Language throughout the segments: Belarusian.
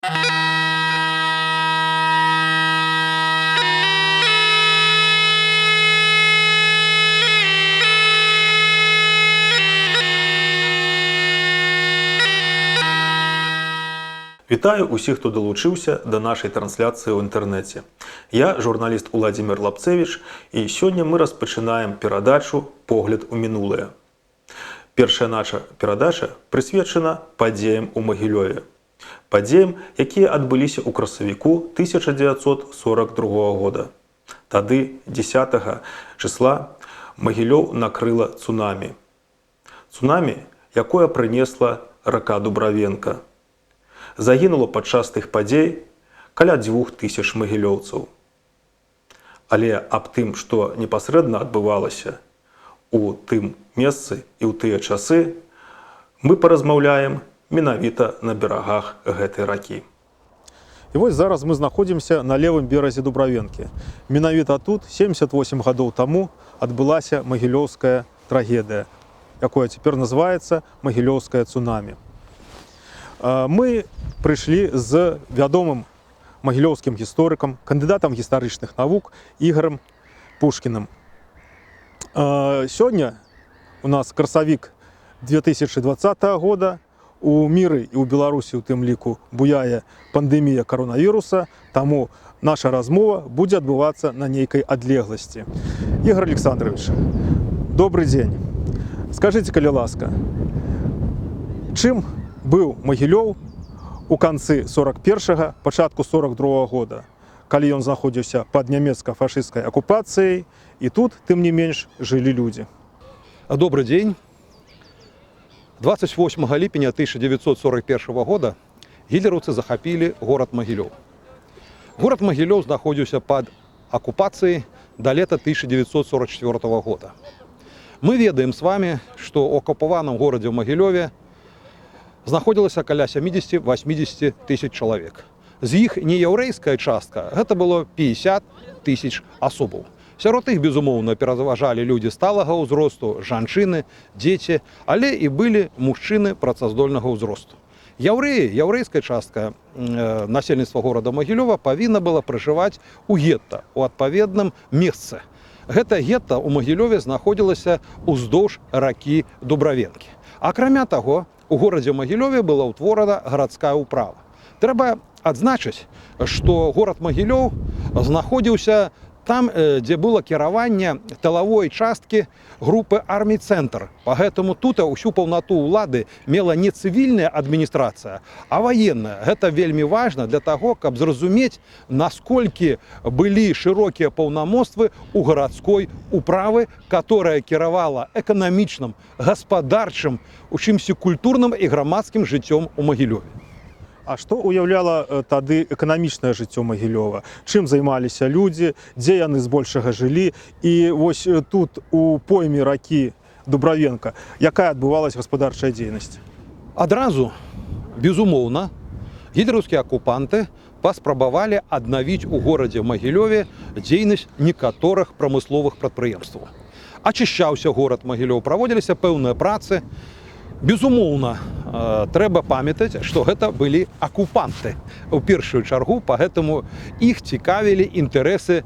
Вітаю усіх, хто долучився до нашої трансляції в інтернеті. Я журналіст Уладзімір Лапцевіч, і сьогодні ми розпочинаємо передачу «Погляд у минуле». Перша наша передача присвячена падзеям у Магілёве. Падзеям, якія адбыліся ў красавіку 1942 года. Тады, 10 числа, Магілёў накрыла цунамі. Цунамі, якое прынесла рака Дубравенка. Загінула падчас тых падзей каля 2000 магілёўцаў. Але аб тым, што непасрэдна адбывалася у тым месцы і ў тыя часы, мы паразмаўляем менавіта на берагах гэтай ракі. І вось зараз мы знаходзімся на левым беразе Дубравенкі. Менавіта тут 78 гадоў таму адбылася магілёўская трагедыя, якое цяпер называецца магілёўскае цунамі. Мы прыйшлі з вядомым магілёўскім гісторыкам, кандыдатам гістарычных навук Ігорем Пушкіным. Сёння у нас красавік 2020 года, у міры і ў Беларусі у тым ліку буяе пандэмія каронавіруса, таму наша размова будзе адбывацца на нейкай адлегласці. Ігор Александрович, добрый дзень. Скажыце, калі ласка, чым быў Магілёў у канцы 41-го, пачатку 42-го года, калі ён знаходзіўся пад нямецка-фашысцкай акупацыяй, і тут, тым не менш, жылі людзі. Добрый день. 28 ліпеня 1941 года гітлераўцы захапілі горад Магілёў. Горад Магілёў знаходзіўся пад акупацыяй да лета 1944 года. Мы ведаем с вами, што ў акупаваным горадзе ў Магілёве знаходзілася каля 70-80 тысяч чалавек. З іх неяўрэйская частка, гэта было 50 тысяч асобаў. Сярод іх, безумоўна, пераважалі людзі сталага ўзросту, жанчыны, дзеці, але і былі мужчыны працаздольнага ўзросту. Яўрэйская частка насельніцтва горада Магілёва павінна была пражываць у гетта, у адпаведным месцы. Гэта гетта ў Магілёве знаходзілася ўздоўж ракі Дубравенкі. Акрамя таго, у горадзе Магілёве была ўтворана гарадская ўправа. Трэба адзначыць, што горад Магілёў знаходзіўся там, дзе было кіраванне тылавой часткі групы армій «Цэнтр». Пагэтаму тут усю паўнату ўлады мела не цывільная адміністрацыя, а ваенная. Гэта вельмі важна для таго, каб зразумець, насколькі былі шырокія паўнамоцтвы ў гарадской управы, которая кіравала эканамічным, гаспадарчым, у чымсьці культурным і грамадскім жыццём у Магілёве. А што ўяўляла тады эканамічнае жыццё Магілёва? Чым займаліся людзі, дзе яны збольшага жылі? І вось тут, у пойме ракі Дубравенка, якая адбывалася гаспадарчая дзейнасць? Адразу, безумоўна, гітлераўскія акупанты паспрабавалі аднавіць у горадзе Магілёве дзейнасць некаторых прамысловых прадпрыемстваў. Ачышчаўся горад Магілёў, праводзіліся пэўныя працы. Безумоўна, трэба памятаць, што гэта былі акупанты у першую чаргу, пагэтаму іх цікавілі інтарэсы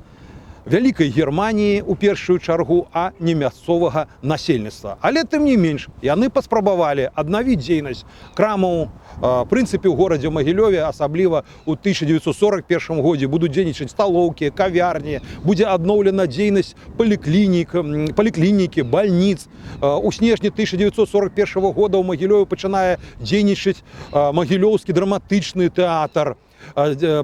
Вялікай Германіі у першую чаргу, а не мясцовага насельніцтва. Але тым не менш, яны паспрабавалі аднавіць дзейнасць крамаў. В прынцыпе, у горадзе Магілёве, асабліва ў 1941 годзе, будуць дзейнічаць сталоўкі, кавярні, будзе адноўлена дзейнасць паліклінікі, бальніц. У снежні 1941 года ў Магілёве пачынае дзейнічаць Магілёўскі драматычны тэатр.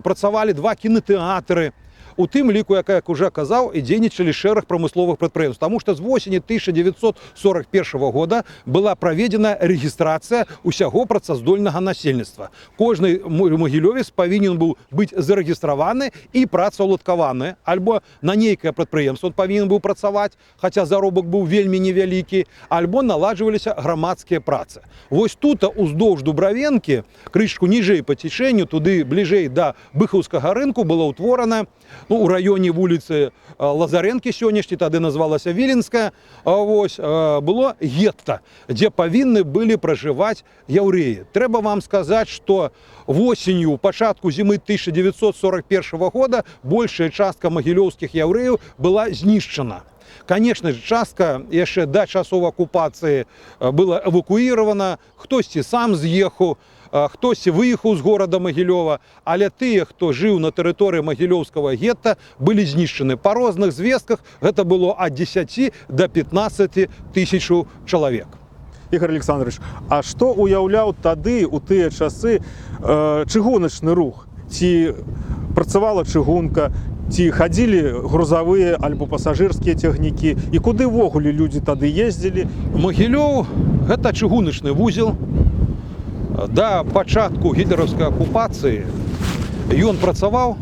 Працавалі 2 кінатэатры. У тым ліку, як уже казаў, і дзейнічалі шэраг прамысловых прадпрыемстваў, таму што з восені 1941 года была праведзена рэгістрацыя ўсяго працаздольнага насельніцтва. Кожны магілёвец павінен быў быць зарэгістраваны і працаўладкаваны, альбо на нейкае прадпрыемства павінен быў працаваць, хаця заробак быў вельмі невялікі, альбо наладжваліся грамадскія працы. Вось тут, уздоўж Дубравенкі, крышку ніжэй па цячэнню, туды бліжэй да Быхаўскага рынку, была ўтворана ну, у районе вулицы Лазаренкі сённяшняй, тады называлася Віленская, вось, было гетта, дзе павінны былі пражываць яўрэі. Трэба вам сказаць, што восенню, пачатку зімы 1941 года большая частка магілёўскіх яўрэяў была знішчана. Конечно же, частка яшчэ да часоў акупацыі была эвакуіравана, хтосьці сам з'ехаў, хтосьці выехаў з горада Магілёва, але тыя, хто жыў на тэрыторыі магілёўскага гетта, былі знішчаны. Па розных звестках гэта было ад 10 до 15 тысяч чалавек. Ігор Александрович, а што уяўляў тады, у тыя часы, чыгуначны рух? Ці працавала чыгунка, ці хадзілі грузавыя альбо пасажырскія цягнікі, і куды ўвогуле людзі тады ездзілі? Магілёў – гэта чыгуначны вузел. Да пачатку гітлераўскай акупацыі ён працаваў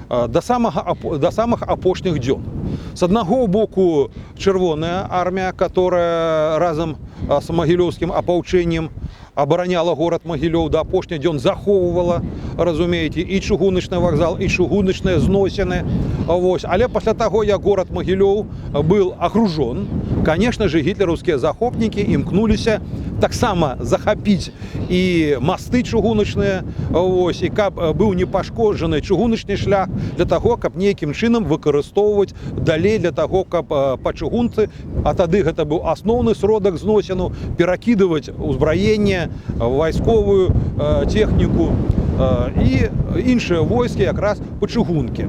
да самых апошніх дзён. С аднаго боку Чырвоная армія, которая разам з магілёўскім апаўчэннем абараняла горад Магілёў, да апошніх дзён захоўвала, разумееце, і чыгуначны вакзал, і чыгуначныя зносіны. Вось. Але пасля таго, як горад Магілёў быў акружон, конечно же, гітлераўскія захопнікі імкнуліся таксама захапіць і масты чыгуначныя, вось, і каб быў не пашкоджаны чыгуначны шлях для таго, каб нейкім чынам выкарыстоўваць далей для таго, каб па чыгунцы, а тады гэта быў асноўны сродак зносіну, перакідваць узбраенне, вайсковую тэхніку і іншыя войскі якраз па чыгунке.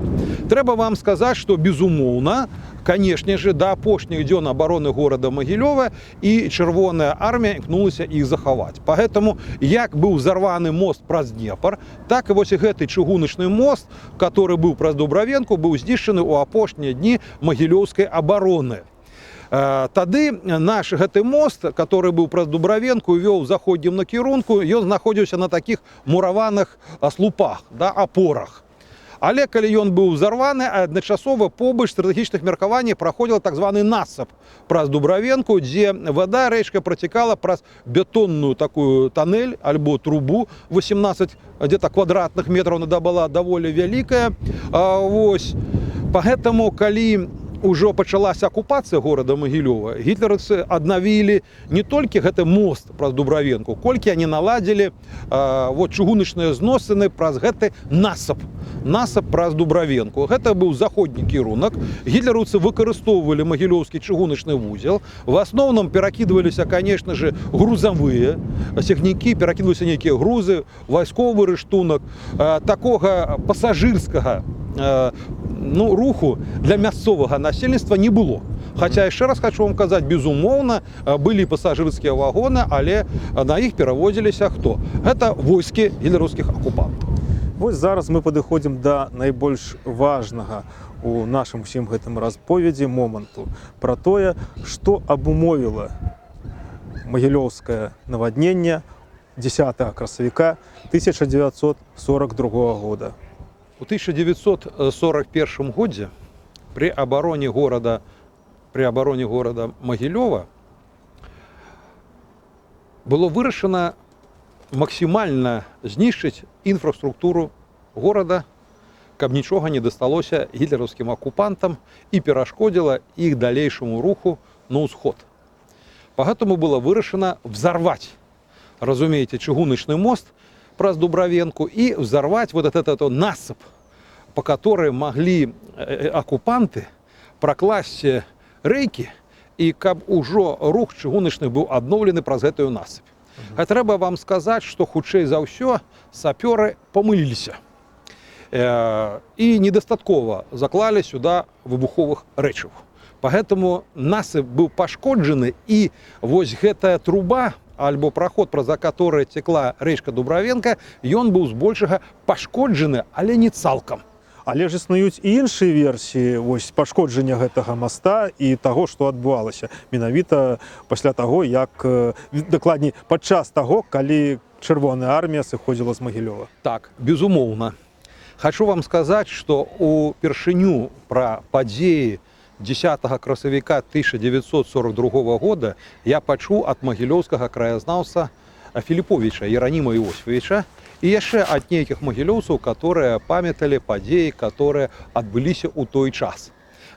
Трэба вам сказаць, што безумоўна, конечно же, да апошніх дзён абароны горада Магілёва і Чырвоная армія імкнулася іх захаваць. Поэтому, як быў взорваны мост праз Днепр, так і вось гэты чыгуначны мост, который быў праз Дубравенку, быў знішчаны ў апошнія дні магілёўскай абароны. Тады наш гэты мост, который быў праз Дубравенку, вёў у заходнім накірунку, ён знаходзіўся на такіх мураваных слупах, да, апорах. Але калі ён быў узарваны, адначасова побач стратэгічных меркаванняў праходзіла так званы насып праз Дубравенку, дзе вода рэчка працякала праз бетонную такую тоннель альбо трубу 18 где-то квадратных метраў, она была даволі вялікая. Вось. Поэтому, калі ўжо пачалася акупацыя горада Магілёва, гітлераўцы аднавілі не толькі гэты мост праз Дубравенку, колькі они наладзілі чыгуначныя зносіны праз гэты насып праз Дубравенку. Гэта быў заходні кірунак. Гітлераўцы выкарыстоўвалі магілёўскі чыгуначны вузел. В асноўным перакідваліся, конечно же, грузавыя цягнікі, перакідваліся нейкія грузы, вайсковы рыштунак, такога пасажырскага руху для мясцовага насельніцтва не было. Хотя, яшчэ раз хочу вам казаць, безумоўна, былі пасажырскія вагоны, але на іх перавозіліся хто? Гэта войскі гітлераўскіх акупантаў. Вось зараз мы падыходзім да найбольш важнага у нашым усім гэтым расповедзі моманту пра тое, што абумовіла магілёўскае навадненне 10 красавіка 1942 года. У 1941 годзе при обороне города Магілёва было вырашана максімальна знішчыць інфраструктуру горада, каб нічога не дасталося гітлераўскім акупантам і перашкодзіла іх далейшаму руху на ўсход. Поэтому было вырашана взорвать, разумеете, чыгуначны мост праз Дубравенку и взорвать вот этот насып, по которой могли оккупанты прокласть рэйкі, и каб ужо рух чыгуначны быў адноўлены праз гэтую насыпь. А трэба вам сказаць, што хутчэй за ўсё сапёры памыліліся і недастаткова заклалі сюда выбуховых рэчыў. Поэтому насып быў пашкоджаны, і вось гэтая труба, альбо праход, праз который цекла рэчка Дубравенка, ён быў збольшага пашкоджаны, але не цалкам. Але ж існуюць і іншыя версіі вось пашкоджання гэтага моста і таго, што адбывалася менавіта пасля таго, як дакладней падчас таго, калі Чырвоная армія сыходзіла з Магілёва. Так, безумоўна. Хочу вам сказаць, што упершыню пра падзеі 10 красавіка 1942 года я пачуў ад магілёўскага краязнаўца Філіповіча Яраніма Іосифовича, і яшчэ ад нейкіх магілёўцаў, которые памяталі падзеі, которые адбыліся ў той час.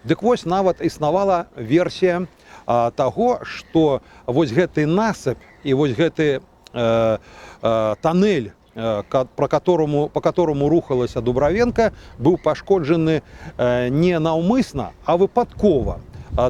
Дык вось нават існавала версія таго, што вось гэты насыпь і вось гэты тоннель, по которому рухалася Дубравенка, быў пашкоджаны не наўмысна, а выпадкова.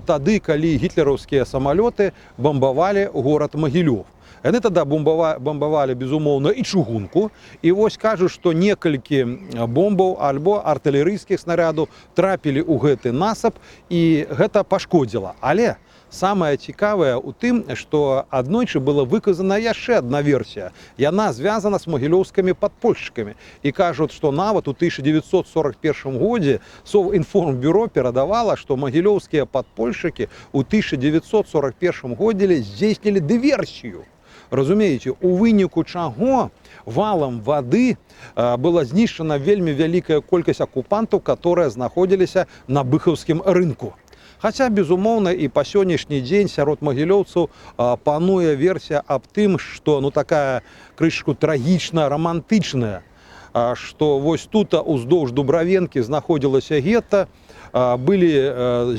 Тады, калі гітлераўскія самалёты бамбавалі горад Магілёў. Яны тады бомбавалі, безумоўна, і чыгунку. І вось кажуць, што некалькі бомбаў альбо артылерыйскіх снарядаў трапілі ў гэты насып, і гэта пашкодзіла. Але самае цікавае ў тым, што аднойчы была выказана яшчэ адна версія. Яна звязана з магілёўскімі падпольшчыкамі. І кажуць, што нават у 1941 годзе Совінформбюро перадавала, што магілёўскія падпольшчыкі ў 1941 годзе здзейснілі дыверсію. Разумееце, у выніку чаго валам вады была знішчана вельмі вялікая колькасць акупантаў, которые знаходзіліся на быхаўскім рынку. Хаця, безумоўна, і па сённяшні дзень сярод магілёўцаў пануе версія аб тым, што такая крышку трагічна рамантычная, што вось тут уздоўж Дубравенкі знаходзілася гета, былі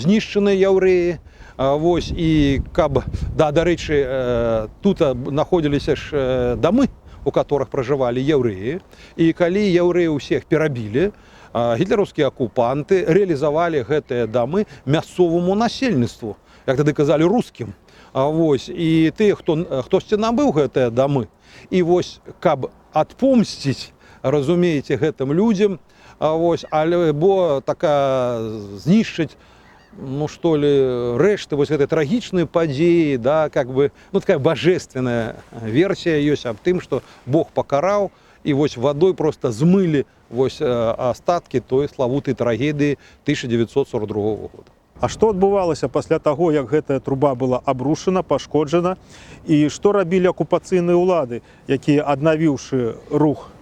знішчаны яўрэі. Вось, і каб, дарэчы, тут знаходзіліся ж дамы, у которых пражывалі яўрэі, і калі яўрэі ўсіх перабілі, гітлераўскія акупанты рэалізавалі гэтыя дамы мясцоваму насельніцтву, як тады казалі, рускім. Вось, і тыя, хтосьці набыў гэтыя дамы, і вось, каб адпомсціць, разумееце, гэтым людзям, вось, альбо знішчыць, рэшты вось гэтай трагічнай падзеі, такая божественная версія ёсць аб тым, што Бог пакараў, і вось вадой проста змылі вось астаткі той славутай трагедыі 1942 года. А што адбывалася пасля таго, як гэтая труба была абрушана, пашкоджана, і што рабілі акупацыйныя ўлады, якія, аднавіўшы рух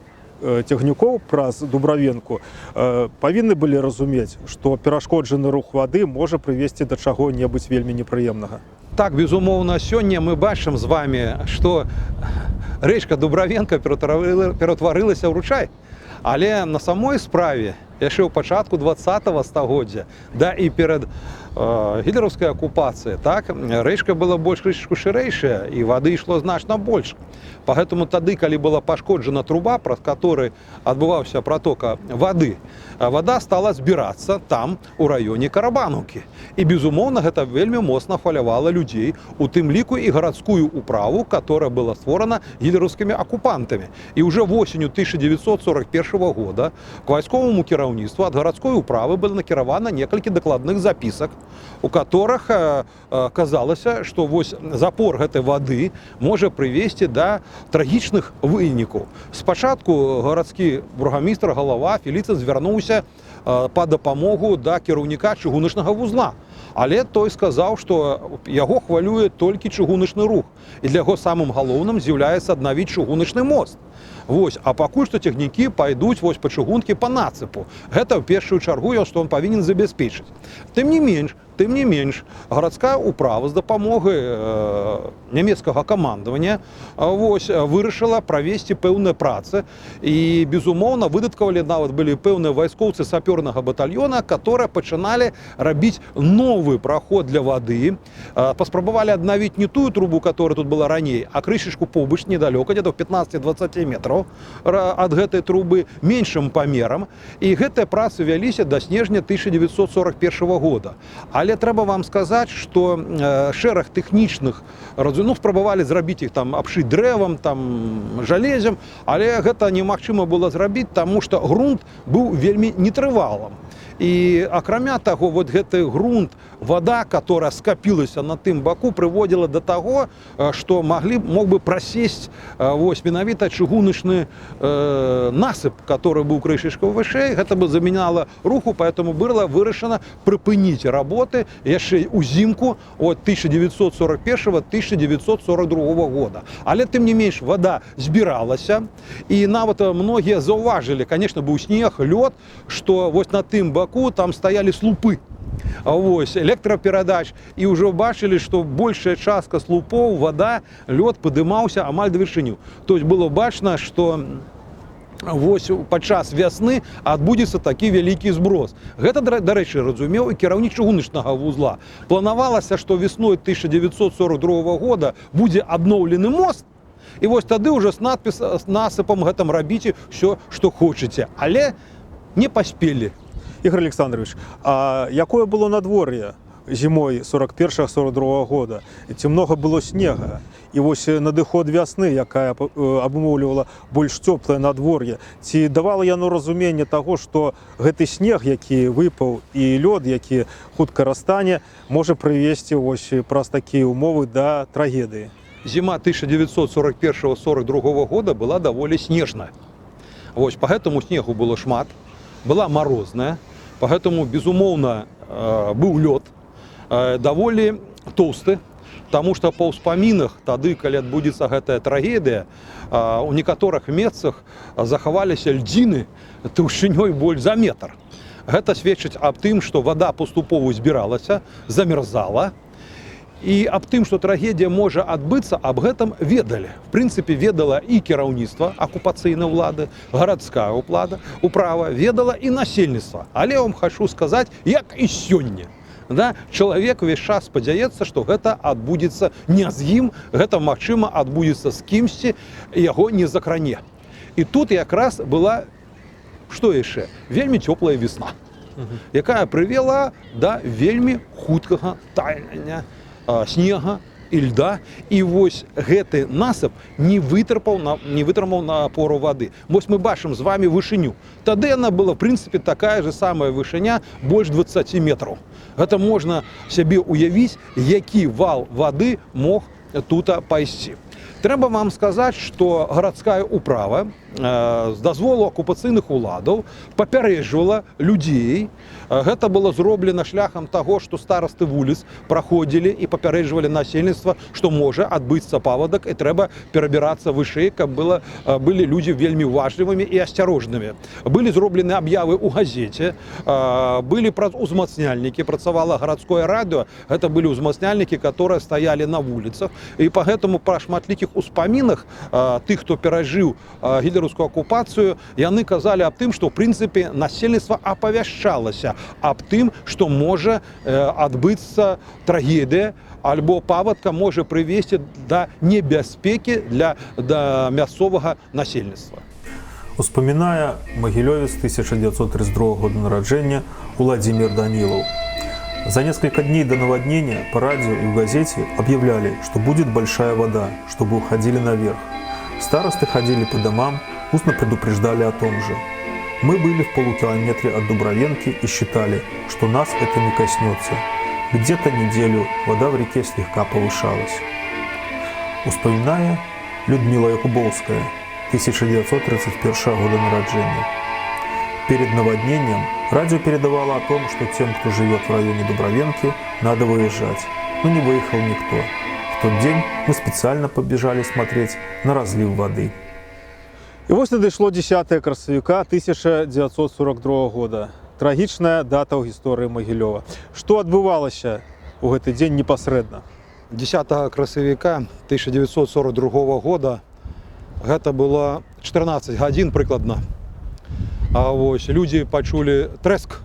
цягнікоў праз Дубравенку, павінны былі разумець, што перашкоджаны рух вады можа прывесці да чаго-небудзь вельмі непрыемнага. Так, безумоўна, сёння мы бачым з вами, што рэчка Дубравенка ператварылася ў ручай. Але на самой справе, яшчэ ў пачатку 20-го стагоддзя, і перад гітлераўскай акупацыяй, рэчка была больш крышачку шырэйшая, і вады ішло значна больш. Поэтому тады, калі была пашкоджана труба, праз которой адбываўся протока вады, вода стала збірацца там, у раёне Карабанаўкі. І, безумоўна, гэта вельмі моцна хвалявала людзей, у тым ліку і гарадскую управу, которая была створана гітлераўскімі акупантамі. І ўжо восенню 1941 года к вайсковаму кіраўніцтву ад гарадской управы было накіравана некалькі дакладных запісак, у которых казалася, што вось запор гэтай вады можа прывесці да трагічных вынікаў. Спачатку гарадскі бургамістр, галава Феліцын звярнуўся па дапамогу да кіраўніка чыгуначнага вузла. Але той сказаў, што яго хвалюе толькі чыгуначны рух. І для яго самым галоўным з'яўляецца аднавіць чыгуначны мост. Вось, а пакуль што цягнікі пайдуць вось па чыгункі па нацыпу. Гэта ў першую чаргу, што ён павінен забяспечыць. Тым не менш, гарадская управа з дапамогай нямецкага камандавання вырашыла правесці пэўныя працы, і, безумоўна, выдаткавалі нават былі пэўныя вайскоўцы сапёрнага батальёна, которые пачыналі рабіць новы праход для вады, паспрабавалі аднавіць не тую трубу, которая тут была раней, а крышачку побач недалёка, где-то 15-20 метраў ад гэтай трубы, меншым памерам, і гэтыя працы вяліся да снежня 1941 года. Але трэба вам сказаць, што шэраг тэхнічных спрабавалі зрабіць іх абшыць дрэвам, жалезем, але гэта немагчыма было зрабіць, таму што грунт быў вельмі нетрывалым. І акрамя таго, вот гэты грунт, вода, которая скапілася на тым баку, прыводзіла да таго, што мог бы прасесть менавіта чыгуначны насып, который быў крышачку вышэй. Гэта бы замяняла руху, поэтому было вырашана прыпыніць работы яшчэ ўзімку от 1941-1942 года. Але тым не менш вода збіралася, і нават многія заўважылі, конечно, быў снег, лёд, што вось на тым баку там стаялі слупы электраперадач, і ўжо бачылі, што большая частка слупоў, вода, лёд падымаўся амаль да вышыню. То есть было бачна, што вось падчас вясны адбудзецца такі вялікі зброс. Гэта, дарэчы, разумеў і кіраўнік чыгуначнага вузла. Планавалася, што весной 1942 года будзе абноўлены мост, і вось тады ўжо з насыпам гэтым рабіце ўсё, што хочаце. Але не паспелі. Ігор Александрович, а якое было надвор'е зімой 41-42 года? Ці многа было снега? І вось надыход вясны, якая абумоўлівала больш цёплае надвор'е, ці давала яно разуменне таго, што гэты снег, які выпаў, і лёд, які хутка растане, можа прывесці вось праз такія умовы да трагедыі? Зима 1941-42 года была даволі снежная. Вось, по гэтаму снегу было шмат, была морозная, поэтому, безумоўна, быў лёд, даволі тоўсты, потому что па ўспамінах тады, калі адбудзецца гэтая трагедыя, у некаторых месцах захаваліся льдзіны таўшчынёй больш за метр. Гэта сведчыць аб тым, што вода паступова збіралася, замерзала, і аб тым, што трагедія можа адбыцца, аб гэтым ведалі. В прынцыпе, ведала і кіраўніцтва акупацыйнай улады, гарадская управа, ведала і насельніцтва. Але я вам хочу сказаць, як і сёння. Да? Чалавек увесь час спадзяецца, што гэта адбудзецца не з ім, гэта, магчыма, адбудзецца з кімсьці, яго не закране. І тут якраз была, што яшчэ, вельмі цёплая весна, якая прывела да вельмі хуткага тання снега і льда. І вось гэты насып не вытрымаў напору вады. Вось мы бачым з вами вышыню. Тады яна была, в прынцыпе, такая же самая вышыня, больш 20 метраў. Гэта можна сябе уявіць, які вал вады мог тут пайсці. Трэба вам сказаць, што гарадская управа з дазволу акупацыйных уладаў папярэджвала людзей. Гэта было зроблена шляхам таго, што старасты вуліц праходзілі і папярэджвалі насельніцтва, што можа адбыцца паводак і трэба перабірацца вышэй, каб былі людзі вельмі уважлівымі і асцярожнымі. Былі зроблены аб'явы ў газеце, былі узмацняльнікі, працавала гарадское радыё, гэта былі ўзмацняльнікі, которые стаялі на вуліцах. І па гэтаму па шматлікіх успамінах тых, хто перажыў гітлераўскую акупацыю, яны казалі аб тым, што ў прынцыпе насельніцтва апавяшчалася аб тым, што можа адбыцца трагедыя, альбо паводка можа прывесці да небяспекі для мясцовага насельніцтва. Успамінае магілёвец 1932 года нараджэння Владимир Данилов. За несколько дней до наводнения по радио и в газете объявляли, что будет большая вода, чтобы уходили наверх. Старосты ходили по домам, устно предупреждали о том же. Мы были в полукилометре от Дубровенки и считали, что нас это не коснется. Где-то неделю вода в реке слегка повышалась. Успоминая Людмила Якубовская, 1931 года нараджения. Перед наводнением радио передавало о том, что тем, кто живет в районе Дубровенки, надо выезжать. Но не выехал никто. В тот день мы специально побежали смотреть на разлив воды. І ось надійшло 10 красавіка 1942 года. Трагічная дата ў гісторыі Магілёва. Што адбывалася ў гэты дзень непасрэдна? 10 красавіка 1942 года гэта было 14 гадзін прыкладна. А вось людзі пачулі трэск,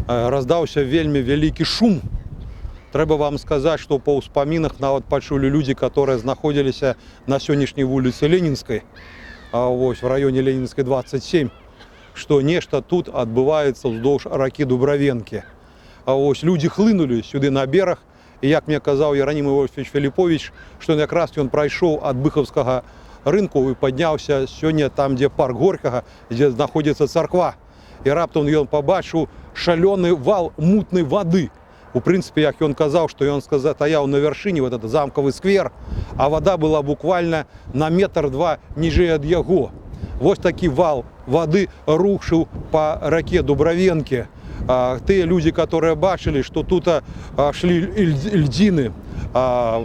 раздаўся вельмі вялікі шум. Трэба вам сказаць, што па ўспамінах нават пачулі людзі, которые знаходзіліся на сённяшняй вуліцы Ленінскай, вось в раёне Ленінскай 27, што нешта тут адбываецца ўздоўж ракі Дубравенкі. А вось людзі хлынулі сюды на бераг, і як мне казаў Яранім Іосифович Філіпович, што якраз ён прайшоў ад Быхаўскага рынку і падняўся сёння там, дзе парк Горькага, дзе знаходзіцца царква. І раптам ён пабачыў шалёны вал мутнай вады. У прынцыпе, як ён казаў, што ён стаяў на вяршыні, вот этот замкавы сквер, а вода была буквально на метр-два ніжэй ад яго. Вось такі вал вады рушыў па раке Дубравенкі. Тыя людзі, которые бачылі, што тут шлі льдзіны,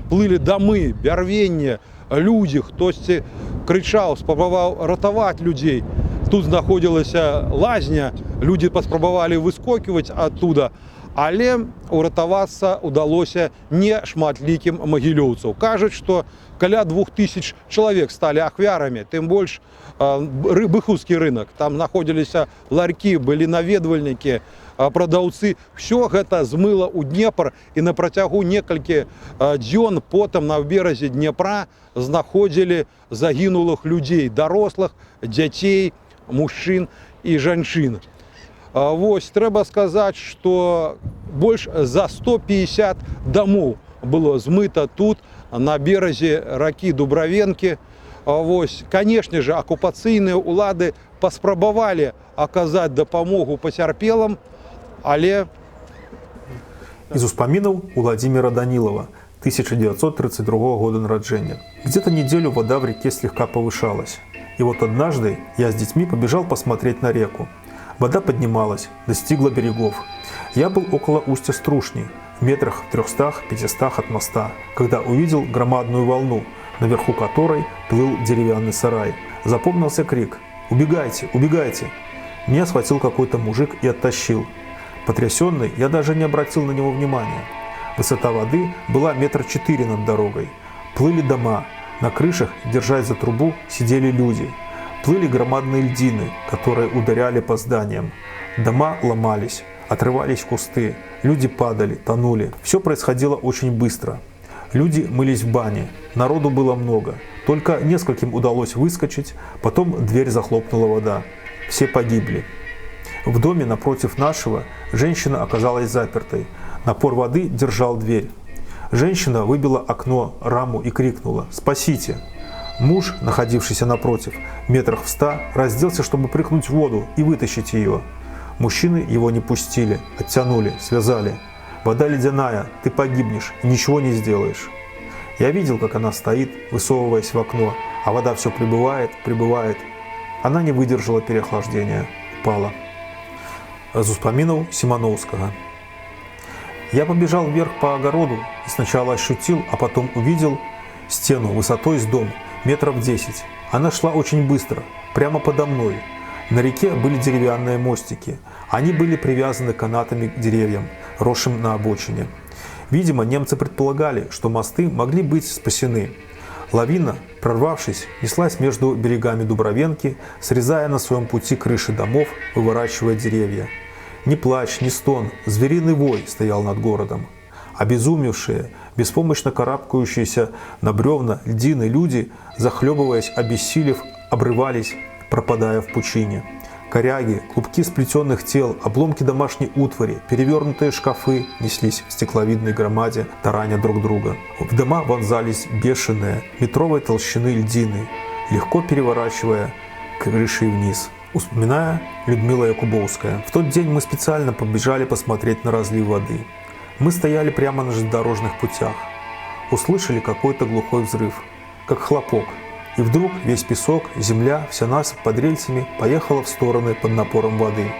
плылі дамы, бярвенне, людзі, хтосьці крычаў, спрабаваў ратаваць людзей. Тут знаходзілася лазня, людзі паспрабавалі выскоківаць адтуда, але уратавацца ўдалося не шматлікім магілёўцаў. Кажуць, што около 2000 человек стали ахвярами, тем больше Быховский рынок. Там находились ларьки, были наведвальники, продавцы. Все это змыло у Днепр, и на протягу некалькіх дзён потом на березе Днепра знаходили загинулых людей, дорослых, дзяцей, мужчин и жанчын. Вось, трэба сказать, что больше за 150 домов было змыто тут, на березе раки Дубравенки. Вось, конечно же, оккупацыйныя улады паспрабавалі аказаць дапамогу пацярпелым, але Из успоминов Владимира Данилова, 1932 года народжения. Где-то неделю вода в реке слегка повышалась. И вот однажды я с детьми побежал посмотреть на реку. Вода поднималась, достигла берегов. Я был около устья Струшни, в метрах 300-500 от моста, когда увидел громадную волну, наверху которой плыл деревянный сарай. Запомнился крик: «Убегайте! Убегайте!» Меня схватил какой-то мужик и оттащил. Потрясенный, я даже не обратил на него внимания. Высота воды была 4 метра над дорогой. Плыли дома. На крышах, держась за трубу, сидели люди. Плыли громадные льдины, которые ударяли по зданиям. Дома ломались, отрывались кусты. Люди падали, тонули. Все происходило очень быстро. Люди мылись в бане. Народу было много. Только нескольким удалось выскочить, потом дверь захлопнула вода. Все погибли. В доме напротив нашего женщина оказалась запертой. Напор воды держал дверь. Женщина выбила окно, раму и крикнула: «Спасите!». Муж, находившийся напротив, метрах в 100, разделся, чтобы прыгнуть в воду и вытащить ее. Мужчины его не пустили, оттянули, связали. «Вода ледяная, ты погибнешь и ничего не сделаешь». Я видел, как она стоит, высовываясь в окно, а вода все прибывает, прибывает. Она не выдержала переохлаждения, упала. З успоминов Симоновского. Я побежал вверх по огороду и сначала ощутил, а потом увидел стену высотой с дом, 10 метров. Она шла очень быстро, прямо подо мной. На реке были деревянные мостики. Они были привязаны канатами к деревьям, росшим на обочине. Видимо, немцы предполагали, что мосты могли быть спасены. Лавина, прорвавшись, неслась между берегами Дубравенки, срезая на своем пути крыши домов, выворачивая деревья. Ни плач, ни стон, звериный вой стоял над городом. Обезумевшие, беспомощно карабкающиеся на бревна льдины люди, захлебываясь, обессилев, обрывались, пропадая в пучине. Коряги, клубки сплетенных тел, обломки домашней утвари, перевернутые шкафы неслись в стекловидной громаде, тараня друг друга. В дома вонзались бешеные, метровой толщины льдины, легко переворачивая крышей вниз. Вспоминая Людмила Якубовская. В тот день мы специально побежали посмотреть на разлив воды. Мы стояли прямо на железнодорожных путях. Услышали какой-то глухой взрыв, как хлопок. И вдруг весь песок, земля, вся насыпь под рельсами поехала в стороны под напором воды.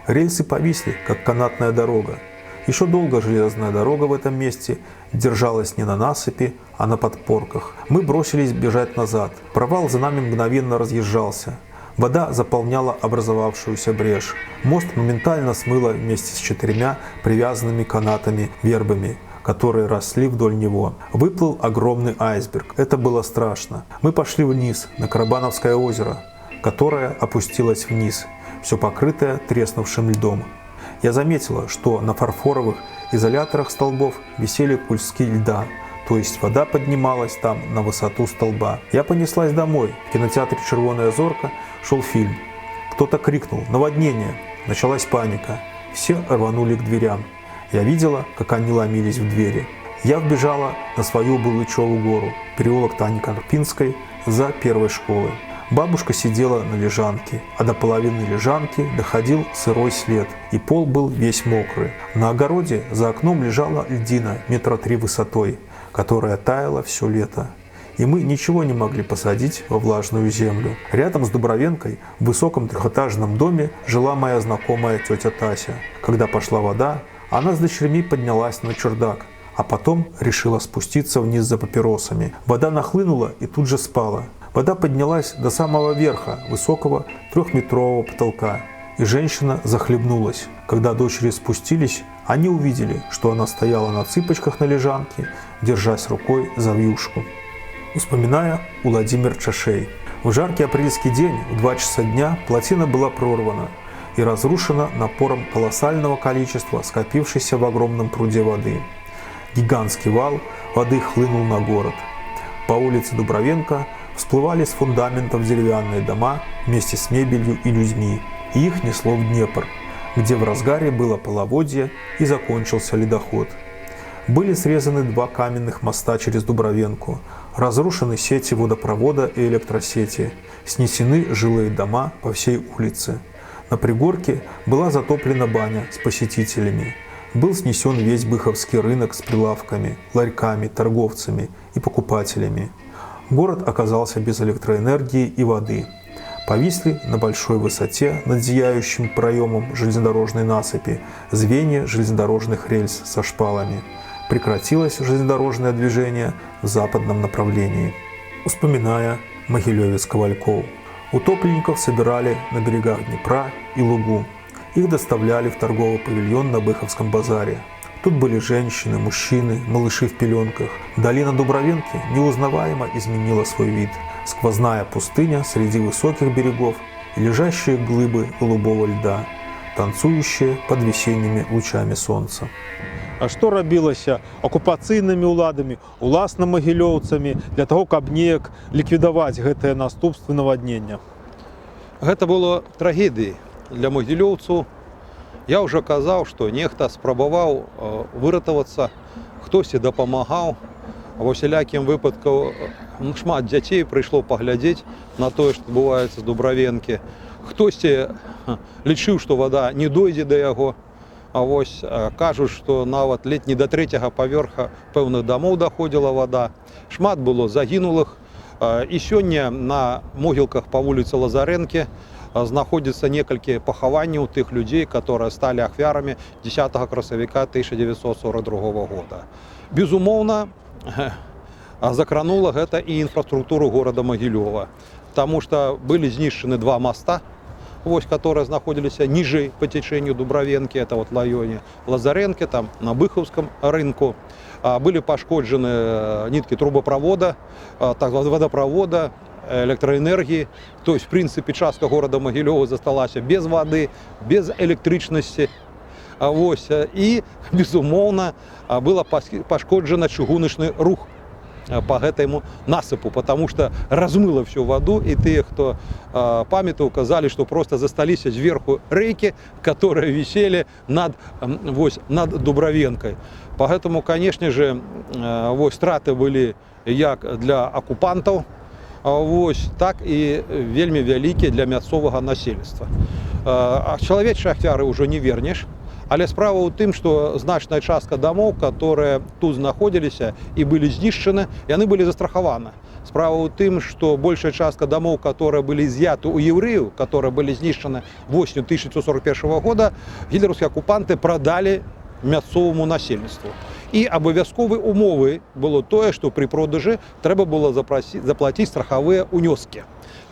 Рельсы повисли, как канатная дорога. Еще долго железная дорога в этом месте держалась не на насыпи, а на подпорках. Мы бросились бежать назад. Провал за нами мгновенно разъезжался. Вода заполняла образовавшуюся брешь. Мост моментально смыло вместе с 4 привязанными канатами вербами, которые росли вдоль него. Выплыл огромный айсберг. Это было страшно. Мы пошли вниз, на Карабановское озеро, которое опустилось вниз, все покрытое треснувшим льдом. Я заметила, что на фарфоровых изоляторах столбов висели куски льда, то есть вода поднималась там на высоту столба. Я понеслась домой. В кинотеатре «Червоная зорка» шел фильм. Кто-то крикнул «Наводнение!». Началась паника. Все рванули к дверям. Я видела, как они ломились в двери. Я вбежала на свою Булычеву гору, переулок Тани Карпинской, за первой школой. Бабушка сидела на лежанке, а до половины лежанки доходил сырой след, и пол был весь мокрый. На огороде за окном лежала льдина 3 метра высотой, которая таяла все лето. И мы ничего не могли посадить во влажную землю. Рядом с Дубравенкой в высоком трехэтажном доме жила моя знакомая тетя Тася. Когда пошла вода, она с дочерьми поднялась на чердак, а потом решила спуститься вниз за папиросами. Вода нахлынула и тут же спала. Вода поднялась до самого верха высокого 3-метрового потолка, и женщина захлебнулась. Когда дочери спустились, они увидели, что она стояла на цыпочках на лежанке, держась рукой за вьюшку. Успоминая Владимир Чашей. В жаркий апрельский день в 2 часа дня плотина была прорвана и разрушена напором колоссального количества скопившейся в огромном пруде воды. Гигантский вал воды хлынул на город. По улице Дубровенко всплывали с фундаментов деревянные дома вместе с мебелью и людьми, и их несло в Днепр, где в разгаре было половодье и закончился ледоход. Были срезаны 2 каменных моста через Дубровенку, разрушены сети водопровода и электросети, снесены жилые дома по всей улице. На пригорке была затоплена баня с посетителями. Был снесен весь Быховский рынок с прилавками, ларьками, торговцами и покупателями. Город оказался без электроэнергии и воды. Повисли на большой высоте над зияющим проемом железнодорожной насыпи звенья железнодорожных рельс со шпалами. Прекратилось железнодорожное движение в западном направлении. Вспоминая Могилевец-Ковальков. Утопленников собирали на берегах Днепра и Лугу. Их доставляли в торговый павильон на Быховском базаре. Тут были женщины, мужчины, малыши в пеленках. Долина Дубровенки неузнаваемо изменила свой вид. Сквозная пустыня среди высоких берегов и лежащие глыбы голубого льда, танцующие под весенними лучами солнца. А што рабілася акупацыйнымі ўладамі, уласна магілёўцамі для таго, каб неяк ліквідаваць гэтыя наступствы наваднення? Гэта было трагедыяй для магілёўцаў. Я ўжо казаў, што нехта спрабаваў выратавацца, хтосьці дапамагаў. Ва ўсялякім выпадку шмат дзяцей прыйшло паглядзець на тое, што адбываецца з Дубравенкі. Хтосьці лічыў, што вада не дойдзе да яго. А вось кажуць, што нават ледь не да 3-го паверха пэўных дамоў даходзіла вада. Шмат было загінулых. І сёння на могілках па вуліцы Лазарэнкі знаходзіцца некалькі пахаванняў тых людзей, которые сталі ахвярамі 10 красавіка 1942 года. Безумоўна, закранула гэта і інфраструктуру горада Магілёва, таму што былі знішчаны 2 моста, которые находились ниже по течению Дубровенки, это вот в районе Лазаренки, там на Быховском рынку. Были пошкоджены нитки трубопровода, водопровода, электроэнергии. То есть, в принципе, частка города Могилёва засталась без воды, без электричности. И, безумовно, было пошкоджено чыгуночный рух по гэтаму насыпу, потому что размыло всю воду, и те, кто памятаю, указали, что просто засталіся зверху рэйкі, которые висели над Дубровенкой. Поэтому, конечно же, страты были як для оккупантов, так и вельмі вялікія для мясцовага насельніцтва. Чалавечыя ахвяры ўжо не вернеш. Але справа ў тым, што значная частка домоў, которые тут знаходзіліся і былі знішчаны, яны былі застрахаваны. Справа ў тым, што большая частка домоў, которые былі з'яты ў еўрэяў, которые былі знішчаны восенню 1941 года, гітлераўскія акупанты прадалі мясцоваму насельніцтву. І абавязковай умовай было тое, што пры продажы трэба было заплаціць страхавыя ўнёскі.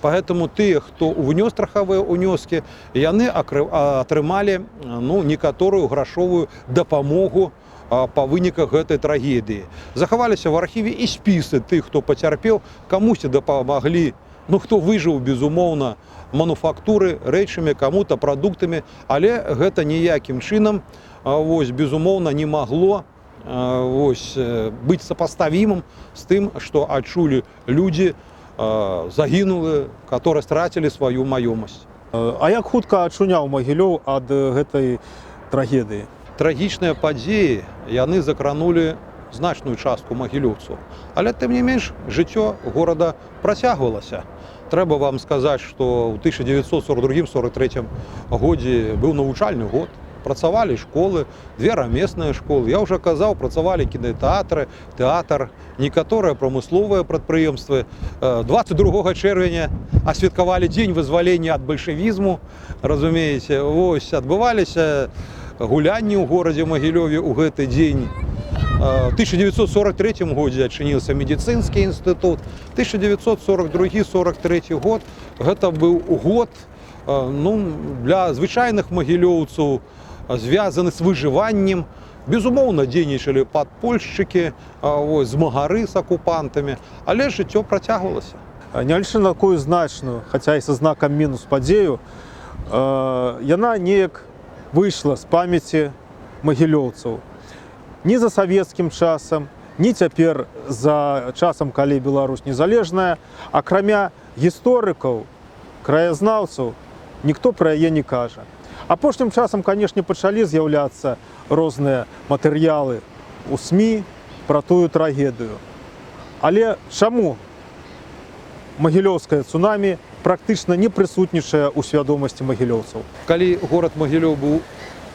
Поэтому те, кто внес страховые унёски, яны атрымалі некаторую грашовую дапамогу по выніках гэтай трагедыі. Захаваліся в архіве і спісы тых, хто пацярпеў, камусьці дапамаглі, хто выжыў, безумоўна, мануфактуры, рэчамі, каму-то прадуктамі, але гэта ніякім чынам, безумоўна, не магло быць сопоставимым з тым, што адчулі людзі, загінулі, которые страцілі сваю маёмасць. А як хутка ачуняў Магілёў ад гэтай трагедыі? Трагічныя падзеі, яны закранулі значную частку магілёўцаў. Але тым не менш, жыццё горада працягвалася. Трэба вам сказаць, што ў 1942-43 годзе быў навучальны год. Працавалі школы, 2 рамесныя школы. Я ўжо казаў, працавалі кінатэатры, тэатр, некаторыя прамысловыя прадпрыемствы. 22 чэрвеня асвяткавалі дзень вызвалення ад бальшавізму. Разумееце, адбываліся гулянні ў горадзе Магілёве ў гэты дзень. В 1943 годзе адчыніўся медыцынскі інстытут. 1942-43 год гэта быў год для звычайных магілёўцаў, звязаны з выжываннем, Безумоўна, дзейнічалі падпольшчыкі, змагары з акупантамі, але жыццё працягвалася. Нягледзячы на такую значную, хаця і са знакам мінус падзею, яна неяк выйшла з памяці магілёўцаў. Ні за савецкім часам, ні цяпер за часам, калі Беларусь незалежная, акрамя гісторыкаў, краязнаўцаў, ніхто пра яе не кажа. Апошнім часам, канешне, пачалі з'яўляцца розныя матэрыялы ў СМІ пра тую трагедыю. Але чаму магілёўскае цунамі практычна не прысутнічае ў свядомасці магілёўцаў? Калі горад Магілёў быў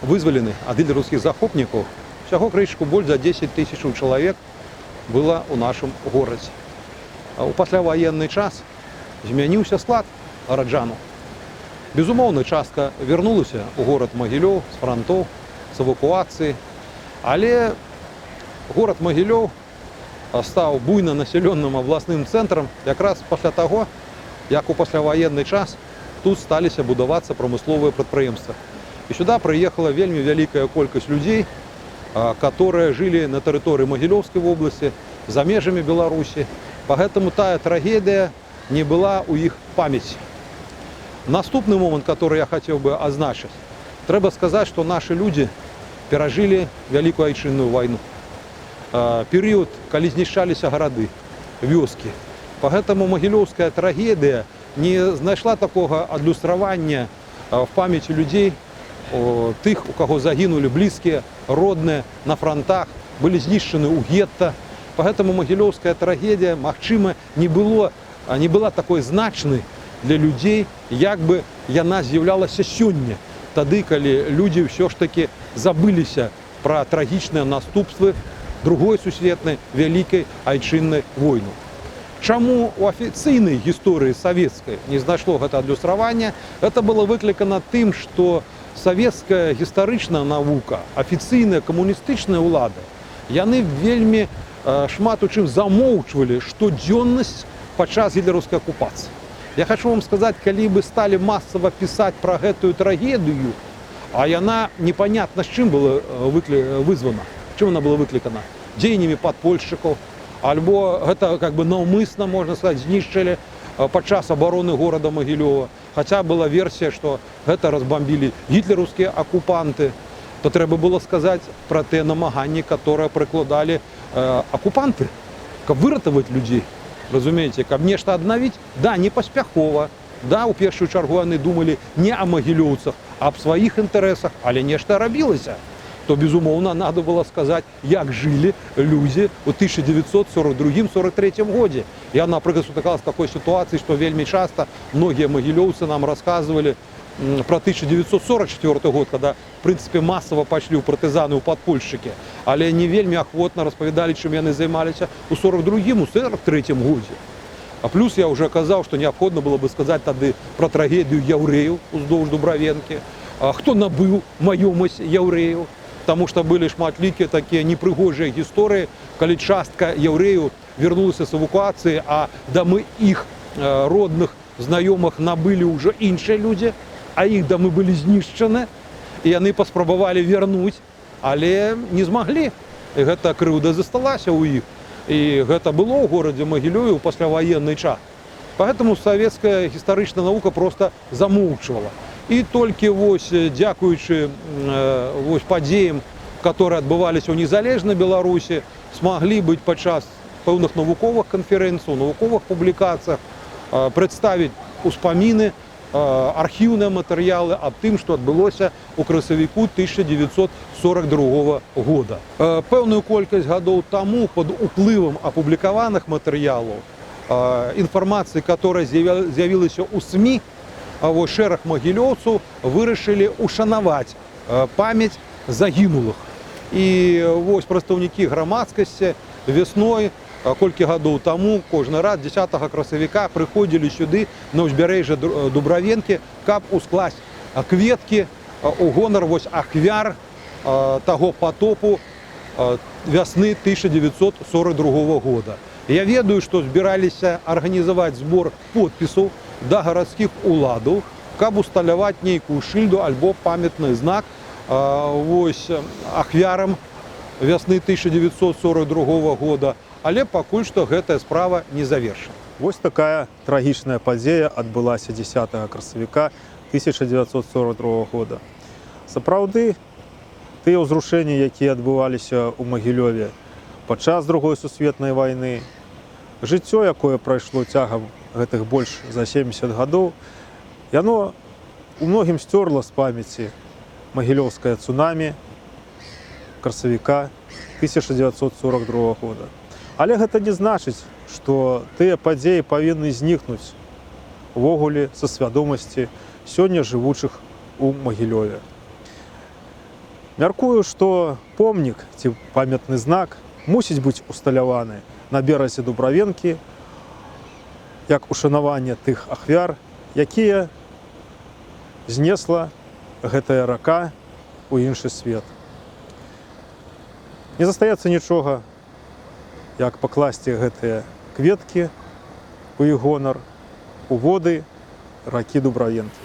вызвалены ад гітлераўскіх захопнікаў, усяго крышку больш за 10 тысячаў чалавек было ў нашым горадзе. У пасляваенны час змяніўся склад гараджанаў. Безумоўна, частка вярнулася ў горад Магілёў з франтоў, з эвакуацыі, але горад Магілёў стаў буйна населенным абласным цэнтрам якраз пасля таго, як у пасляваенны час тут сталіся будавацца прамысловыя прадпрыемствы. І сюда прыехала вельмі вялікая колькасць людзей, которые жили на тэрыторыі Магілёўскай вобласці, за межамі Беларусі. Поэтому тая трагедия не была у іх памяці. Наступны момент, который я хотел бы означить. Трэба сказать, что наши люди перажили Вялікую Айчынную войну. Период, калі знішчаліся гарады, вёскі. Поэтому магілёўская трагедия не знайшла такого адлюстравання в памяти людей, тых, у кого загинули близкие, родные на фронтах, были знішчаны ў гетта. Поэтому магілёўская трагедия, магчыма, не была такой значнай для людей, як бы яна з'яўлялася сёння, тады, калі люди все ж таки забыліся про трагічныя наступствы другой сусветнай Вялікай Айчыннай войны. Чаму у афіцыйнай гісторыі савецкай не знайшло гэта адлюстравання? Это было выклікана тым, што савецкая гістарычная навука, афіцыйная камуністычная ўлада, яны вельмі шмат у чым замоўчвалі штодзённасць падчас гітлераўскай акупацыі. Я хочу вам сказаць, калі бы сталі масава пісаць пра гэтую трагедыю, а яна непонятна з чым была вызвана, чым она была выклікана? Дзеяннямі падпольшчыкаў, альбо гэта как бы наўмысна, можна сказаць, знішчылі падчас абароны горада Магілёва. Хаця была версія, што гэта разбамбілі гітлераўскія акупанты, то трэба было сказаць пра тыя намаганні, которые прыкладалі акупанты, каб выратаваць людзей. Разумееце, каб нешта аднавіць, да, не паспяхова, да, у першую чаргу яны думалі не о магілёўцах, а аб сваіх інтарэсах, але нешта рабілася. То, безумоўна, надо было сказаць, як жылі людзі ў 1942-43 годзе. Я, напрыклад, сутыкалася з такой сітуацыі, што вельмі часта многія магілёўцы нам расказвалі про 1944 год, когда, в принципе, масово пошли у партизаны, у падпольшчыкі, але не вельмі ахвотна распавядалі, чым яны займаліся у 42-м, у 43-м годзе. А плюс я уже казаў, што неабходна было бы сказаць тады про трагедыю яўрэяў уздоўж Дубравенкі, хто набыў маёмасць яўрэяў, таму што былі шматлікія такія непрыгожыя гісторыі, калі частка яўрэяў вярнулася з эвакуацыі, а дамы іх родных, знаёмых набылі ўжо іншыя людзі, а іх дамы былі знішчаны, і яны паспрабавалі вярнуць, але не змаглі. І гэта крыўда засталася ў іх. І гэта было ў горадзе Магілёве ў пасляваенны час. Поэтому савецкая гістарычная навука просто замоўчвала. І толькі вось дзякуючы падзеям, которые адбываліся ў незалежнай Беларусі, смаглі быць падчас пэўных навуковых канферэнцый, навуковых публікацыях прадставіць успаміны, архіўныя матэрыялы аб тым, што адбылося ў красавіку 1942 года. Пэўную колькасць гадоў таму пад уплывам апублікаваных матэрыялаў, інфармацыі, которая з'явілася ў СМІ, шэраг магілёўцаў вырашылі ушанаваць памяць загінулых. І вось прадстаўнікі грамадскасці весной, колькі гадоў таму, кожны раз 10 красавіка прыходзілі сюды на ўзбярэжжа Дубравенкі, каб ускласць кветкі у гонар ахвяр таго потопу вясны 1942 года. Я ведаю, што збіраліся арганізаваць збор подпісаў да гарадскіх уладаў, каб усталяваць нейкую шыльду альбо памятны знак ахвярам вясны 1942 года, але пакуль што гэтая справа не завершана. Вось такая трагічная падзея адбылася 10 красавіка 1942 года. Сапраўды, тыя ўзрушэнні, якія адбываліся ў Магілёве падчас Другой сусветнай вайны, жыццё, якое прайшло цягам гэтых больш за 70 гадоў, яно у многім сцёрла з памяці магілёўскае цунамі красавіка 1942 года. Але гэта не значыць, што тыя падзеі павінны знікнуць увогуле са свядомасці сёння жывучых у Магілёве. Мяркую, што помнік ці памятны знак мусіць быць усталяваны на беразе Дубравенкі як ушанаванне тых ахвяр, якія знесла гэтая рака у іншы свет. Не застаецца нічога, як пакласці гэтыя кветкі у іх гонар у воды ракі Дубравенкі.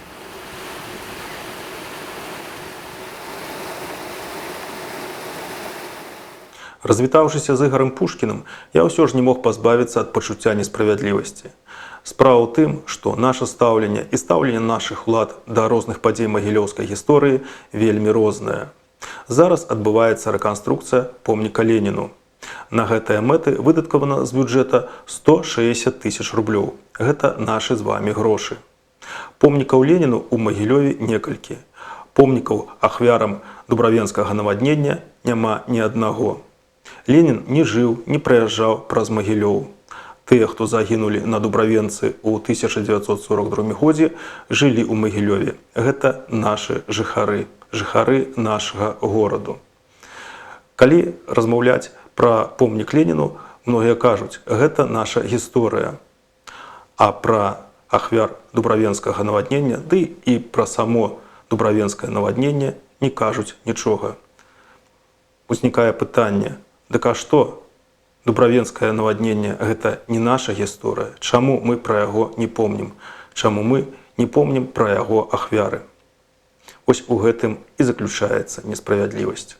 Развітаўшыся з Ігарам Пушкіным, я ўсё ж не мог пазбавіцца ад пачуцця несправядлівасці. Справа ў тым, што наша стаўленне і стаўленне нашых улад да розных падзей магілёўскай гісторыі вельмі рознае. Зараз адбываецца рэканструкцыя помніка Леніну. На гэтыя мэты выдаткавана з бюджэта 160 000 рублёў. Гэта нашы з вамі грошы. Помнікаў Леніну ў Магілёве некалькі. Помнікаў ахвярам дубравенскага наваднення няма ні аднаго. Ленін не жыў, не праязджаў праз Магілёў. Тыя, хто загінулі на Дубравенцы ў 1942 годзе, жылі ў Магілёве. Гэта нашы жыхары, жыхары нашага гораду. Калі размаўляць пра помнік Леніну, многія кажуць, гэта наша гісторыя. А пра ахвяр дубравенскага наваднення, ды і пра само дубравенскае навадненне не кажуць нічога. Узнікае пытанне, дык а што? Дубравенскае навадненне – гэта не наша гісторыя. Чаму мы пра яго не помнім? Чаму мы не помнім пра яго ахвяры? Вось у гэтым і заключаецца несправядлівасць.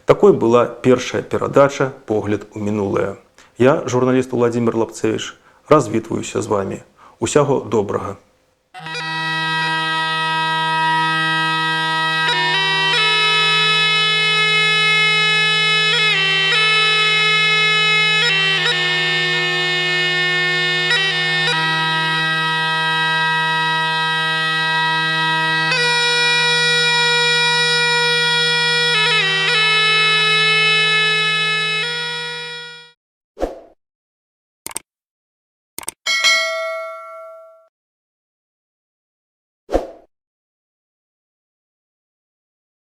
Такой была першая перадача «Погляд у мінулае». Я, журналіст Уладзімір Лапцевіч, развітваюся з вамі. Усяго добрага.